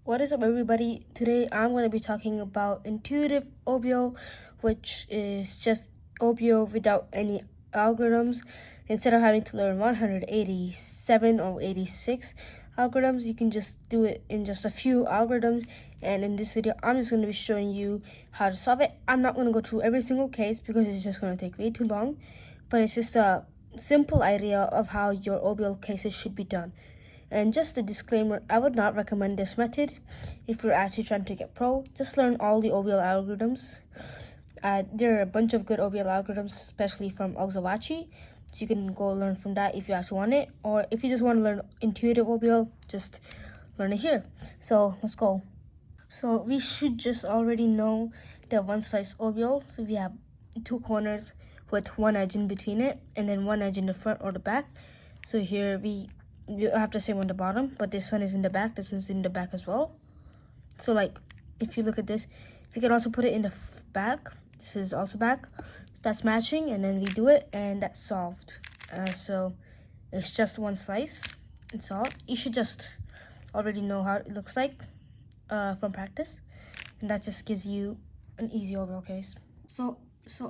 What is up, everybody? Today I'm going to be talking about Intuitive OBL, which is just OBL without any algorithms. Instead of having to learn 187 or 86 algorithms, you can just do it in just a few algorithms. And in this video, I'm just going to be showing you how to solve it. I'm not going to go through every single case because it's just going to take way too long, but it's just a simple idea of how your OBL cases should be done. And just a disclaimer, I would not recommend this method if you're actually trying to get pro. Just learn all the OBL algorithms. There are a bunch of good OBL algorithms, especially from Ogzawachi. So you can go learn from that if you actually want it. Or if you just want to learn Intuitive OBL, just learn it here. So let's go. So we should just already know the one slice OBL. So we have two corners with one edge in between it and then one edge in the front or the back. So here you have the same on the bottom, but this one is in the back, this one's in the back as well. So like if you look at this, you can also put it in the back. This is also back, that's matching, and then we do it and that's solved. So it's just one slice, it's solved. You should just already know how it looks like from practice, and that just gives you an easy overall case. So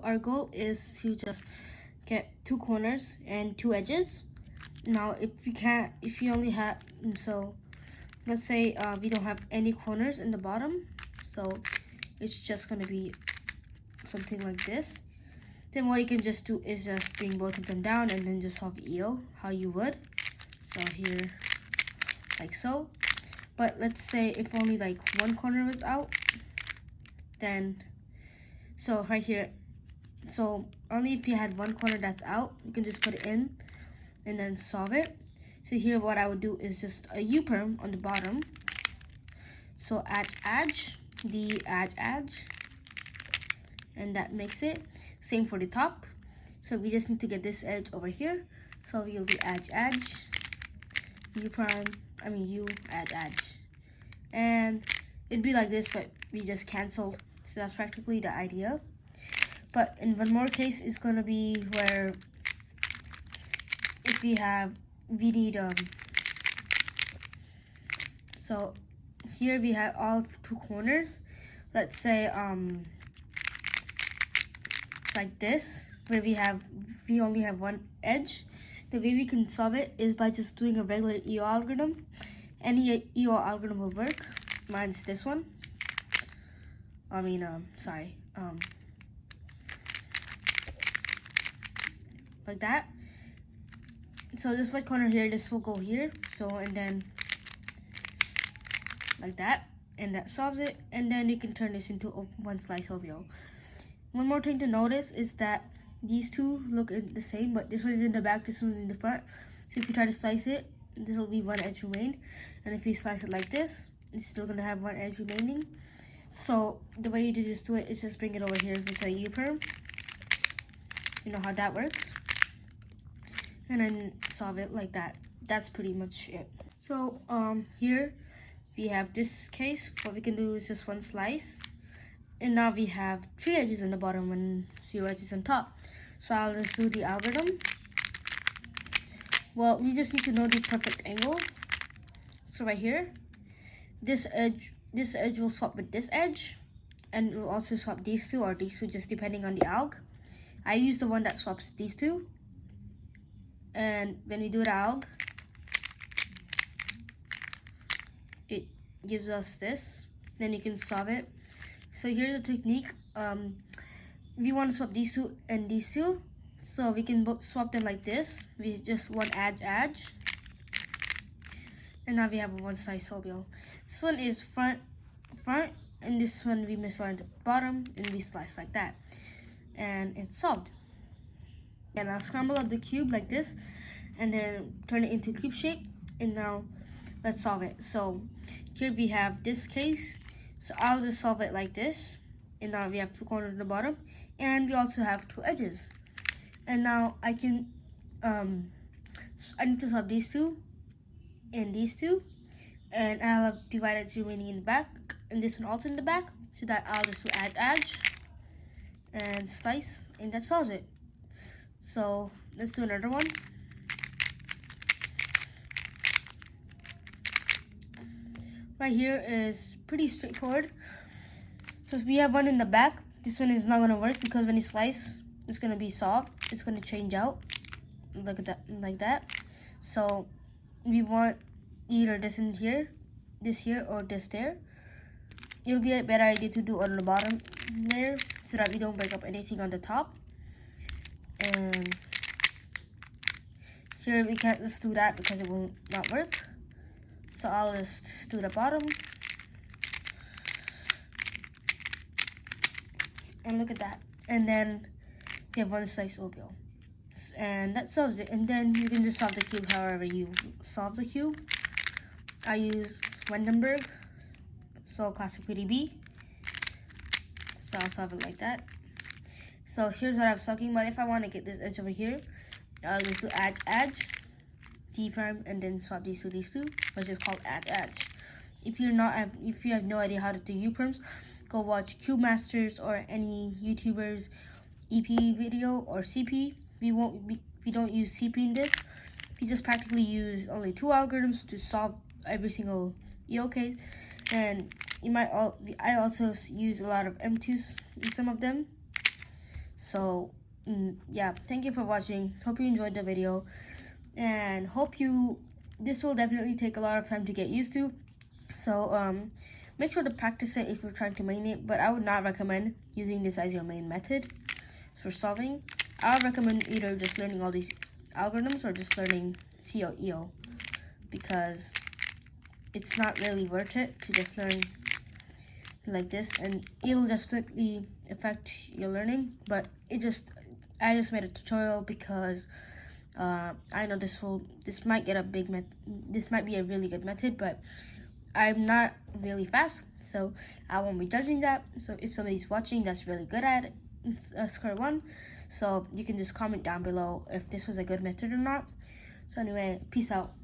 our goal is to just get two corners and two edges. Now if you only have, so let's say we don't have any corners in the bottom, so it's just going to be something like this. Then what you can just do is just bring both of them down and then just solve EO how you would. So here, like so. But let's say if only like one corner was out, then so right here, so only if you had one corner that's out, you can just put it in and then solve it. So here what I would do is just a U-perm on the bottom. So edge, and that makes it. Same for the top. So we just need to get this edge over here. So we'll do edge, U, edge. And it'd be like this, but we just canceled. So that's practically the idea. But in one more case, it's gonna be where if we need so here we have all two corners. Let's say like this, where we only have one edge. The way we can solve it is by just doing a regular EO algorithm. Any EO algorithm will work. Mine's this one. Like that. So this white corner here, this will go here. So, and then like that, and that solves it. And then you can turn this into one slice OBL. One more thing to notice is that these two look the same, but this one is in the back, this one is in the front. So if you try to slice it, this will be one edge remain. And if you slice it like this, it's still gonna have one edge remaining. So the way you just do it is just bring it over here with a U-perm. You know how that works. And then solve it like that. That's pretty much it. So here we have this case. What we can do is just one slice, and now we have 3 edges on the bottom and 0 edges on top. So I'll just do the algorithm. Well, we just need to know the perfect angle. So right here, this edge will swap with this edge, and it will also swap these two or these two, just depending on the alg. I use the one that swaps these two. And when we do the alg, it gives us this. Then you can solve it. So here's the technique. We want to swap these two and these two. So we can both swap them like this. We just one edge. And now we have a one slice OBL. This one is front, and this one we misaligned at the bottom, and we slice like that. And it's solved. And I'll scramble up the cube like this and then turn it into cube shape. And now let's solve it. So here we have this case. So I'll just solve it like this. And now we have two corners at the bottom, and we also have two edges. And now I need to solve these two and these two, and I'll have divided the remaining in the back, and this one also in the back, so that I'll just do edge and slice, and that solves it. So let's do another one. right here is pretty straightforward. So if we have one in the back, this one is not going to work because when you slice, it's going to be soft. It's going to change out. Look at that, like that. So we want either this in here, this here, or this there. It'll be a better idea to do on the bottom layer so that we don't break up anything on the top. And here we can't just do that because it will not work. So I'll just do the bottom. And look at that. And then we have one slice OBL. And that solves it. And then you can just solve the cube however you solve the cube. I use Wendenberg, so classic PDB. So I'll solve it like that. So here's what I was talking about. If I want to get this edge over here, I'll just do edge, D prime, and then swap these two, which is called edge. If you have no idea how to do U perms, go watch Cube Masters or any YouTubers EP video or CP. We don't use CP in this. We just practically use only 2 algorithms to solve every single EO case. And I also use a lot of M2s in some of them. So yeah, thank you for watching. Hope you enjoyed the video, and this will definitely take a lot of time to get used to. So make sure to practice it if you're trying to main it, but I would not recommend using this as your main method for solving. I would recommend either just learning all these algorithms or just learning CO/EO, because it's not really worth it to just learn like this, and it'll definitely affect your learning. But I just made a tutorial because I know this might be a really good method, but I'm not really fast, so I won't be judging that. So if somebody's watching that's really good at Square-1, so you can just comment down below if this was a good method or not. So anyway, peace out.